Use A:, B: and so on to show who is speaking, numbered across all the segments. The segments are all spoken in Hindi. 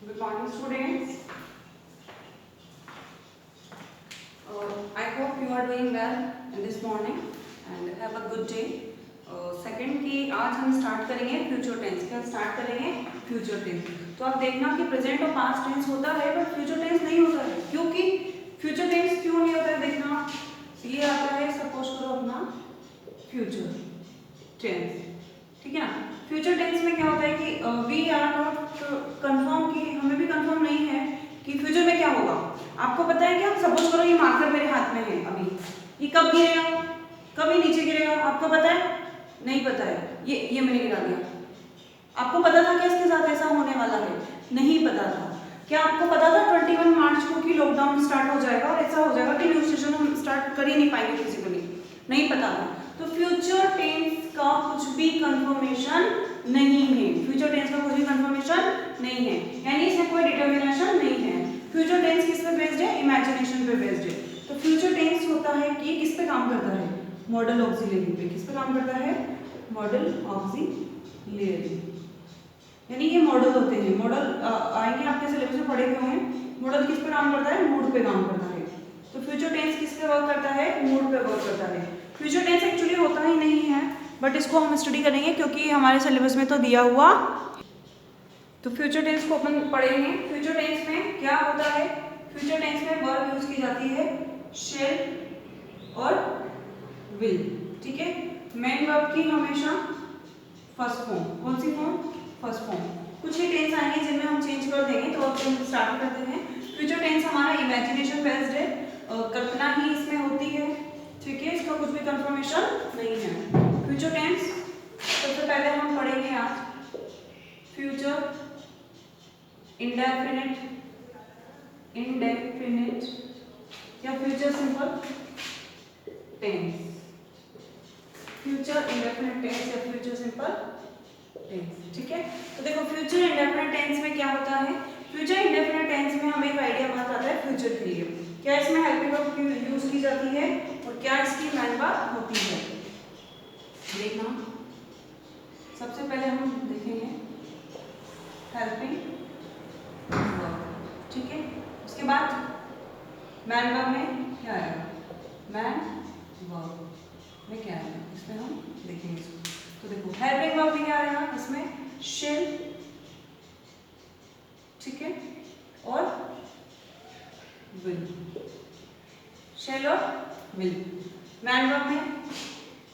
A: Good morning, students. I hope you are doing well in this morning and have a good day. Second की आज हम स्टार्ट करेंगे फ्यूचर टेंस। क्या स्टार्ट करेंगे? Future tense. तो आप देखना कि प्रेजेंट और पास्ट टेंस होता है बट फ्यूचर टेंस नहीं होता है। क्योंकि फ्यूचर टेंस क्यों नहीं होता है? देखना, ये आता है सपोज करो अपना फ्यूचर टेंस, ठीक है ना। फ्यूचर टेंस में क्या होता है कि वी आर नॉट कंफर्म, कि हमें भी कंफर्म नहीं है कि फ्यूचर में क्या होगा। आपको पता है क्या? सपोज करो ये मार्कर मेरे हाथ में है अभी, ये कब गिरेगा, कभी नीचे गिरेगा, आपको पता है? नहीं पता है। ये मैंने गिरा दिया। आपको पता था कि इसके साथ ऐसा होने वाला है? नहीं पता था। क्या आपको पता था 21 मार्च को कि लॉकडाउन स्टार्ट हो जाएगा और ऐसा हो जाएगा कि न्यू सेशन हम स्टार्ट कर ही नहीं पाएंगे फिजिकली? नहीं पता था। तो फ्यूचर टेंस का कुछ भी कंफर्मेशन नहीं है। फ्यूचर टेंस का कुछ भी कंफर्मेशन नहीं है, यानी इसमें कोई डिटर्मिनेशन नहीं है। फ्यूचर टेंस किस पे बेस्ड है? इमेजिनेशन पे बेस्ड है। तो फ्यूचर टेंस होता है कि किस पे काम करता है? मॉडल ऑक्सिलरी पे। किस पे काम करता है? मॉडल ऑक्सिलरी, यानी ये मॉडल होते हैं। मॉडल आएंगे आपके सिलेबस में पढ़े हुए हैं। मॉडल किस पे काम करता है? मूड पे काम करता है। तो फ्यूचर टेंस किस पे वर्क करता है? मूड पे वर्क करता है। फ्यूचर टेंस एक्चुअली होता ही नहीं है बट इसको हम स्टडी करेंगे क्योंकि हमारे सिलेबस में तो दिया हुआ। तो फ्यूचर टेंस को अपन पढ़ेंगे। फ्यूचर टेंस में क्या होता है? फ्यूचर टेंस में वर्ब यूज की जाती है शेल और विल, ठीक है। मेन वर्ब की हमेशा फर्स्ट फॉर्म। कौन सी फॉर्म? First form. कुछ ही टेंस आएंगे जिनमें हम चेंज कर देंगे। तो अब हम स्टार्ट करते हैं। फ्यूचर टेंस हमारा इमेजिनेशन बेस्ड है, कल्पना ही इसमें होती है, ठीक है। इसका कुछ भी कंफर्मेशन नहीं है। फ्यूचर टेंस सबसे पहले हम पढ़ेंगे आज फ्यूचर इंडेफिनिट, इंडेफिनिट या future simple tense. Future indefinite tense या फ्यूचर सिंपल टेंस, ठीक है। तो देखो फ्यूचर इंडेफिनिट टेंस में क्या होता है? फ्यूचर इंडेफिनिट टेंस में हमें एक आइडिया बात आता है फ्यूचर के लिए। क्या इसमें हेल्पिंग वर्ब यूज की जाती है और क्या इसकी मेन बात होती है? देखना, सबसे पहले हम देखेंगे हेल्पिंग वर्ब, ठीक है। उसके बाद मेन वर्ब में क्या आएगा? मेन वर्ब में क्या आएगा? इसमें हम देखेंगे इसको। तो देखो हेल्पिंग वर्ब में क्या आएगा? इसमें शेल, ठीक है, और विल। शेल और विल। मैन वर्ब में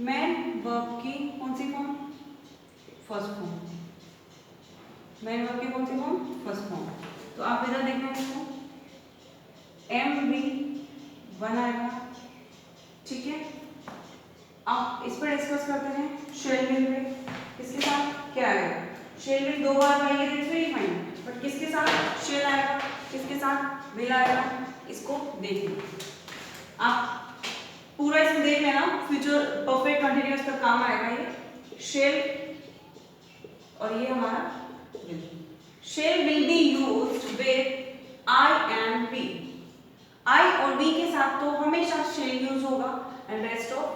A: मैन वर्ब की कौन सी form? First form. Main verb की कौन सी फॉर्म? First form. तो आप इधर देखना इसको, एम बी वन आएगा, ठीक है। आप इस पर डिस्कस करते हैं शेल विल पे। किसके साथ क्या आएगा? शेल विल दो बार आएगी तो इट्स वेरी फाइन, बट किसके साथ शेल आएगा, किसके साथ विल आएगा? इसको देखिए आप पूरा इसमें देख लेना। फ्यूचर परफेक्ट कंटिन्यूअस का काम आएगा ये शेल और ये हमारा will. Shall will be used with I and we. I और बी के साथ तो हमेशा शेल यूज होगा एंड रेस्ट ऑफ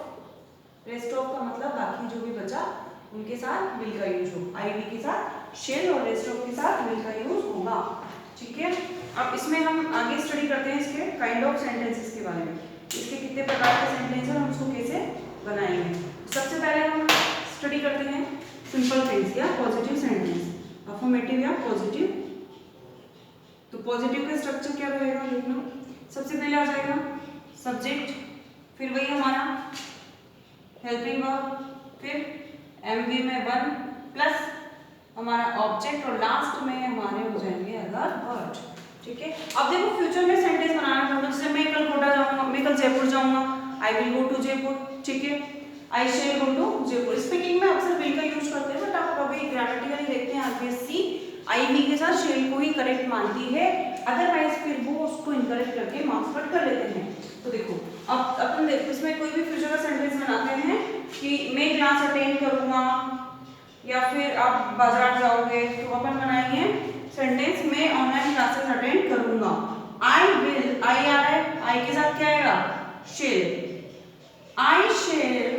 A: का मतलब बाकी जो भी बचा उनके साथ विल का यूज होगा। आई बी के साथ शेल और रेस्ट ऑफ के साथ विल का यूज होगा, ठीक है। अब इसमें हम आगे स्टडी करते हैं इसके काइंड ऑफ सेंटेंसेस के बारे में। इसके कितने प्रकार के सेंटेंस हैं, हम उसको कैसे बनाएंगे। सबसे पहले हम स्टडी करते हैं सिंपल टेंस या पॉजिटिव सेंटेंस, अफर्मेटिव या पॉजिटिव। तो पॉजिटिव का स्ट्रक्चर क्या रहेगा देखना। सबसे पहले आ जाएगा सब्जेक्ट, फिर वही हमारा हेल्पिंग वर्ब, फिर एमवी में वन प्लस हमारा ऑब्जेक्ट और लास्ट में हमारे हो जाएंगे अदर वर्ड, ठीक है। अब देखो फ्यूचर में सेंटेंस बनाना था, जैसे मैं कल कोटा जाऊंगा, मैं कल जयपुर जाऊंगा, I will go to Jaipur, ठीक है। I shall go to Jaipur. Speaking में अक्सर विल का यूज करते हैं बट आप कभी ग्रामेटिकली देखते हैं आरबीएससी आई वी के साथ शेल को ही करेक्ट मानती है, अदरवाइज फिर वो उसको इनकरेक्ट करके मार्क्स कट कर लेते हैं। तो देखो अब अपन देखो इसमें कोई भी फ्यूचर का सेंटेंस बनाते हैं कि मैं क्लास अटेंड करूंगा या फिर आप बाजार जाओगे, तो अपन बनाएंगे सेंटेंस मैं ऑनलाइन क्लासेस अटेंड करूंगा। आई विल, आई आ रहा है, आई के साथ क्या आएगा? Shall. I shall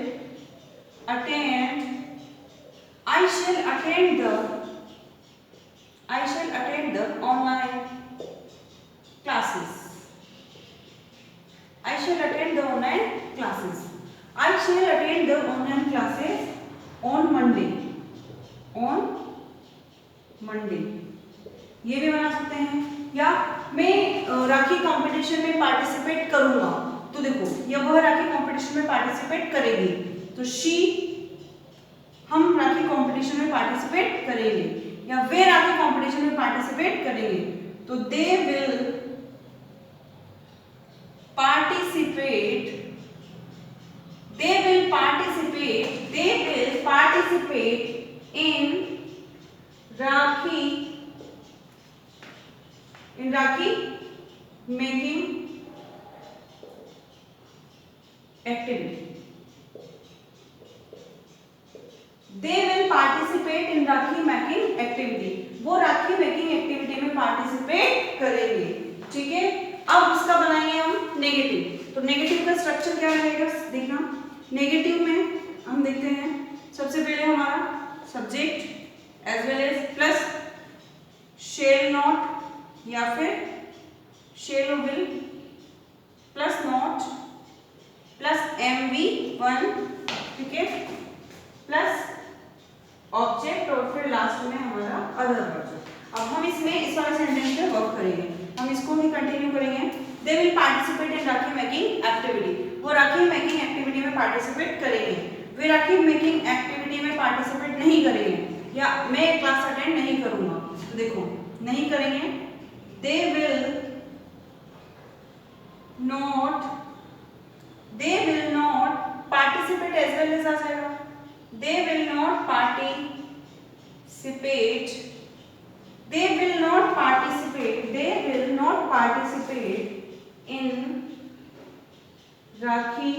A: attend, I shall attend the online Monday, ये भी बना सकते हैं। या मैं राखी कंपटीशन में पार्टिसिपेट करूंगा, तो देखो ये वह राखी कंपटीशन में पार्टिसिपेट करेगी, तो शी, हम राखी कंपटीशन में पार्टिसिपेट करेंगे, या वे राखी कंपटीशन में पार्टिसिपेट करेंगे, तो they will participate, in Rakhi making activity. They will participate in Rakhi making activity. वो राखी मेकिंग एक्टिविटी में पार्टिसिपेट करेंगे, ठीक है। अब इसका बनाएंगे हम नेगेटिव, तो नेगेटिव का स्ट्रक्चर क्या रहेगा देखना। नेगेटिव में हम देखते हैं सबसे पहले हमारा subject as well as plus shall not या फिर shall will plus not plus MV1, ठीक है, प्लस ऑब्जेक्ट और फिर लास्ट में हमारा अदर वर्ब। अब हम इसमें इस वाले सेंटेंस पे वर्क करेंगे, हम इसको ही कंटिन्यू करेंगे। They will participate in rakhi making activity, वो राखी मेकिंग एक्टिविटी में पार्टिसिपेट करेंगे। वे राखी मेकिंग एक्टिविटी में पार्टिसिपेट नहीं करेंगे, या मैं क्लास अटेंड नहीं करूंगा, तो देखो नहीं करेंगे। They will not participate as well as आ जाएगा। They will not participate in Rakhi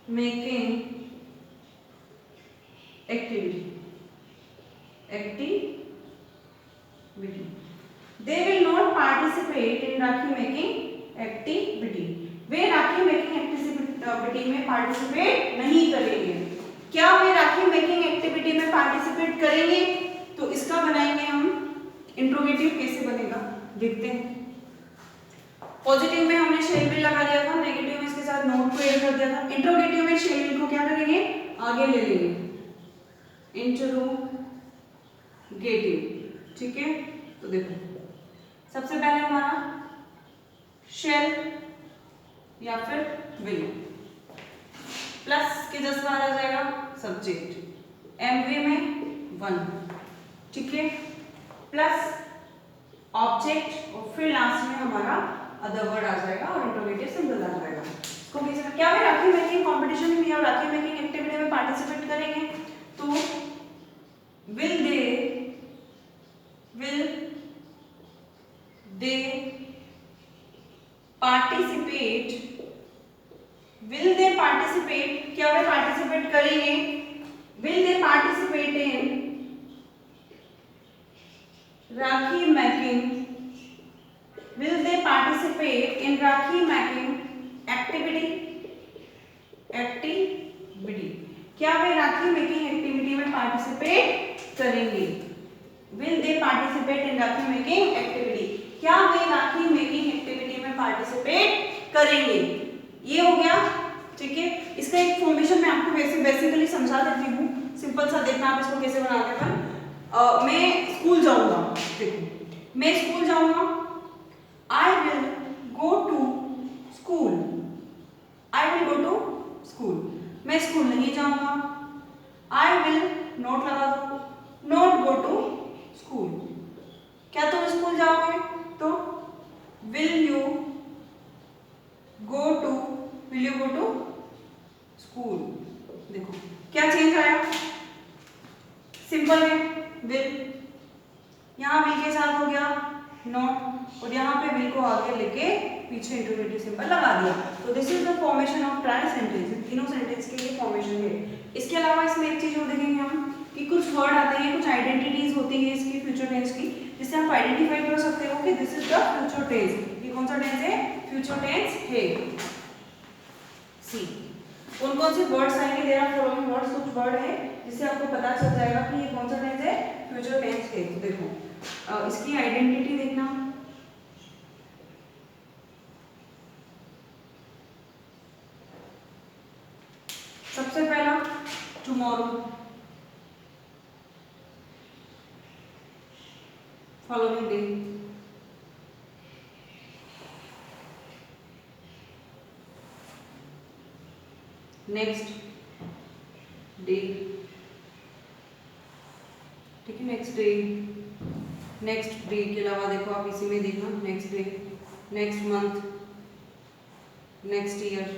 A: making activity. They will not participate in Rakhi making activity. Way rakhi making activity में पार्टिसिपेट नहीं करेंगे। क्या वे राखी मेकिंग एक्टिविटी में पार्टिसिपेट करेंगे, तो इसका बनाएंगे हम इंट्रोगेटिव। कैसे बनेगा देखते हैं। पॉजिटिव में हमने शेल विल लगा दिया था, नेगेटिव में इसके साथ नोट को ऐड कर दिया था। इंट्रोगेटिव में शेल विल को क्या करेंगे, आगे ले लेंगे, इंट्रोगेटिव, ठीक है। तो देखो सबसे पहले हमारा शेल या फिर विल प्लस के जस्ट बाद आ जाएगा सब्जेक्ट MV में 1, ठीक है, प्लस ऑब्जेक्ट और फिर लास्ट में हमारा अदर वर्ड आ जाएगा और इंट्रोगेटिव सिंबल आ जाएगा। इसको कैसे, क्या वे राखी मेकिंग कंपटीशन में या राखी मेकिंग एक्टिविटी में पार्टिसिपेट करेंगे, तो विल दे पार्टिसिपेट, क्या वे पार्टिसिपेट करेंगे। Will they participate in rakhi making, will they participate in Rakhi making activity? क्या वे राखी मेकिंग एक्टिविटी में पार्टिसिपेट करेंगे। will they participate in Rakhi making activity? क्या वे राखी मेकिंग एक्टिविटी में पार्टिसिपेट करेंगे। ये हो गया, ठीक है। इसका एक फॉर्मेशन मैं आपको बेसिकली समझा देती हूँ, सिंपल सा देखना आप इसको कैसे बनाते हैं। मैं स्कूल जाऊंगा, देखो मैं स्कूल जाऊंगा, I will go to school. मैं स्कूल नहीं जाऊंगा, I will नोट लगा दो, not go to school. क्या तुम स्कूल जाओगे, तो will you go to school। देखो क्या चेंज आया, सिंपल है, will यहाँ will के साथ हो गया नॉट, और यहाँ पे विल को आगे लेके पीछे इंट्रोगेटिव सिंबल लगा दिया। तो this is the formation of try sentence, तीनों सेंटेंस के लिए फॉर्मेशन है। इसके अलावा इसमें एक चीज और देखेंगे हम कि कुछ वर्ड आते हैं, कुछ आइडेंटिटीज होती है इसकी फ्यूचर टेंस की, जिससे आप आइडेंटिफाई कर सकते हो कि this is the future tense. ये कौन सा टेंस है, फ्यूचर टेंस है। सी कौन कौन से वर्ड्स आएंगे, देयर आर फॉलोइंग वर्ड्स, कुछ वर्ड है जिससे आपको पता चल जाएगा कि ये कौन सा टेंस है, फ्यूचर टेंस है। तो देखो इसकी आइडेंटिटी देखना, सबसे पहला tomorrow, following day. Next day, ठीक है, नेक्स्ट डे, नेक्स्ट डे के अलावा देखो आप इसी में देखना, next day, next month, next year,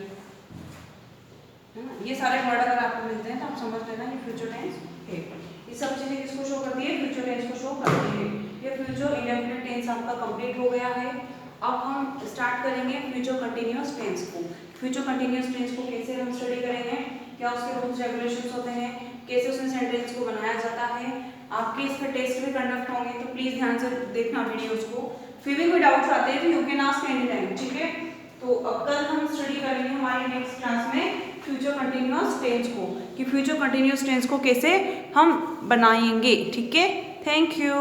A: है ना। ये सारे वर्ड अगर आपको मिलते हैं तो आप समझ लेना ये फ्यूचर टेंस है। ये सब चीजें किसको शो करती है? फ्यूचर टेंस को शो करती है। ये फ्यूचर इंडेफिनिट टेंस आपका कंप्लीट हो गया है। अब हम स्टार्ट करेंगे फ्यूचर कंटिन्यूअस टेंस को। फ्यूचर कंटिन्यूअस टेंस को कैसे हम स्टडी करेंगे, क्या उसके रूल्स रेगुलेशंस होते हैं, कैसे उसमें सेंटेंस को बनाया जाता है। आपके इस पर टेस्ट भी कंडक्ट होंगे तो प्लीज ध्यान से देखना वीडियोस को। फिर भी कोई डाउट्स आते हैं तो you can ask any time, ठीक है। तो अब कल हम स्टडी करेंगे हमारी नेक्स्ट क्लास में फ्यूचर कंटिन्यूअस टेंस को, कि फ्यूचर कंटिन्यूअस टेंस को कैसे हम बनाएंगे, ठीक है। Thank you.